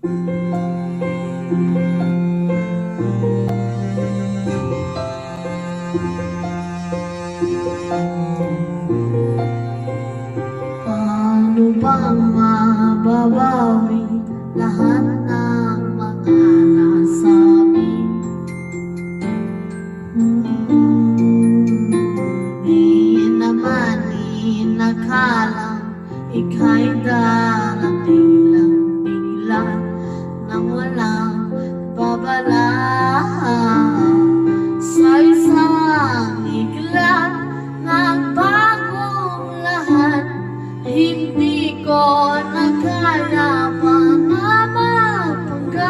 Paano bang mababawi lahat ng mga nasabi? Di naman inakalang ika'y darating lang bigla nang walang babala. Sa isang iglap nagbagong lahat, hindi ko na kaya pa na mapanggan.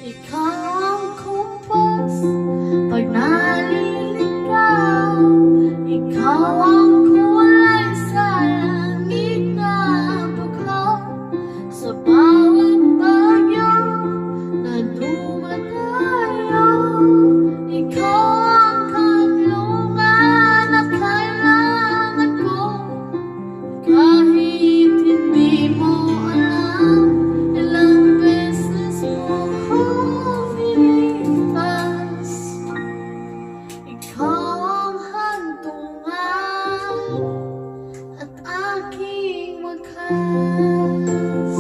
Ikaw ang kumpas pag naliligaw, ikaw ang kulay sa langit na bughaw. Sa bawat bagyo na dumadayo, ikaw ang kanlungan na kailangan ko. Kahit hindi mo alam, ilang beses mo ko pinipas. Ikaw ang hantungan at aking wakas.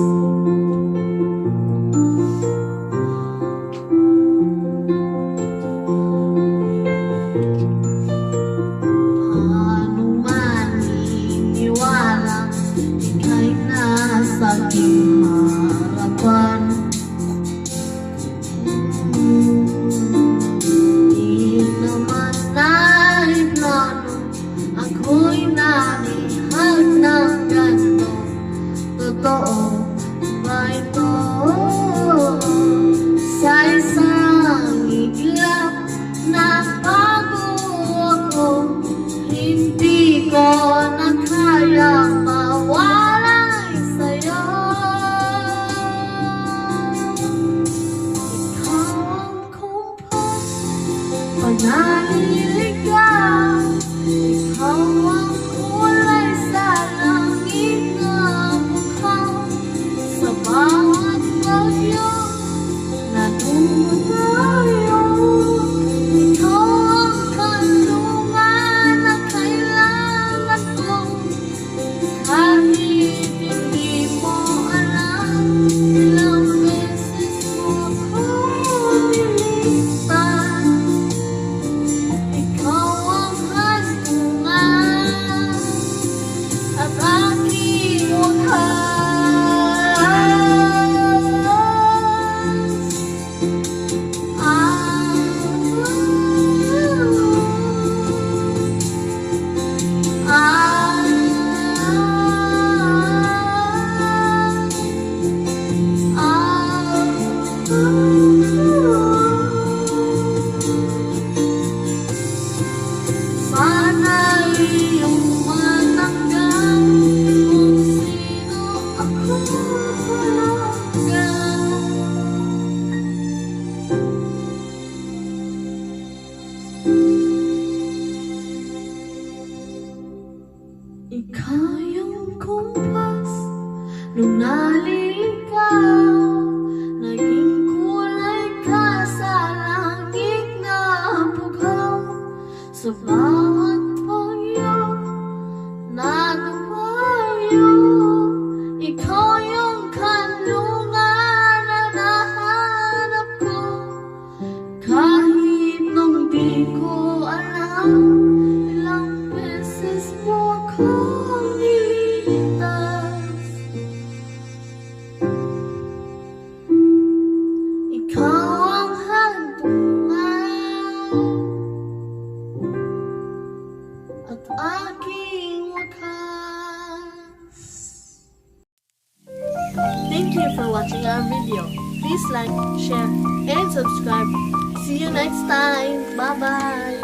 Paano maniniwalang ika'y nasa aking harapan? Di naman naiplano, ako'y nanihag ng ganito. Totoo ba ito? Sa isang iglap nagbago ako, hindi ko na kayang mawalay sa'yo. Ikaw ang kumpas pag naliligaw, ikaw ang kulay sa langit na bughaw. Sa bawat bagyo na dumadayo, ikaw ang kanlungan na kailangan ko. Kahit hindi mo alam, ilang beses mo ko nilipas. Ikaw ang hantungan at aking wakas. Sana iyong matanggap kung sino ako talaga. Ikaw yung kumpas nung naliligaw, naging kulay ka sa langit na bughaw. Sa bawat bagyo na dumayo, ikaw yung kanlungan na nahanap ko. Kahit nung di ko alam, ilang beses mo akong nililigtas. Ikaw ang hantungan at aking wakas. Thank you for watching our video. Please like, share, and subscribe. See you next time. Bye-bye.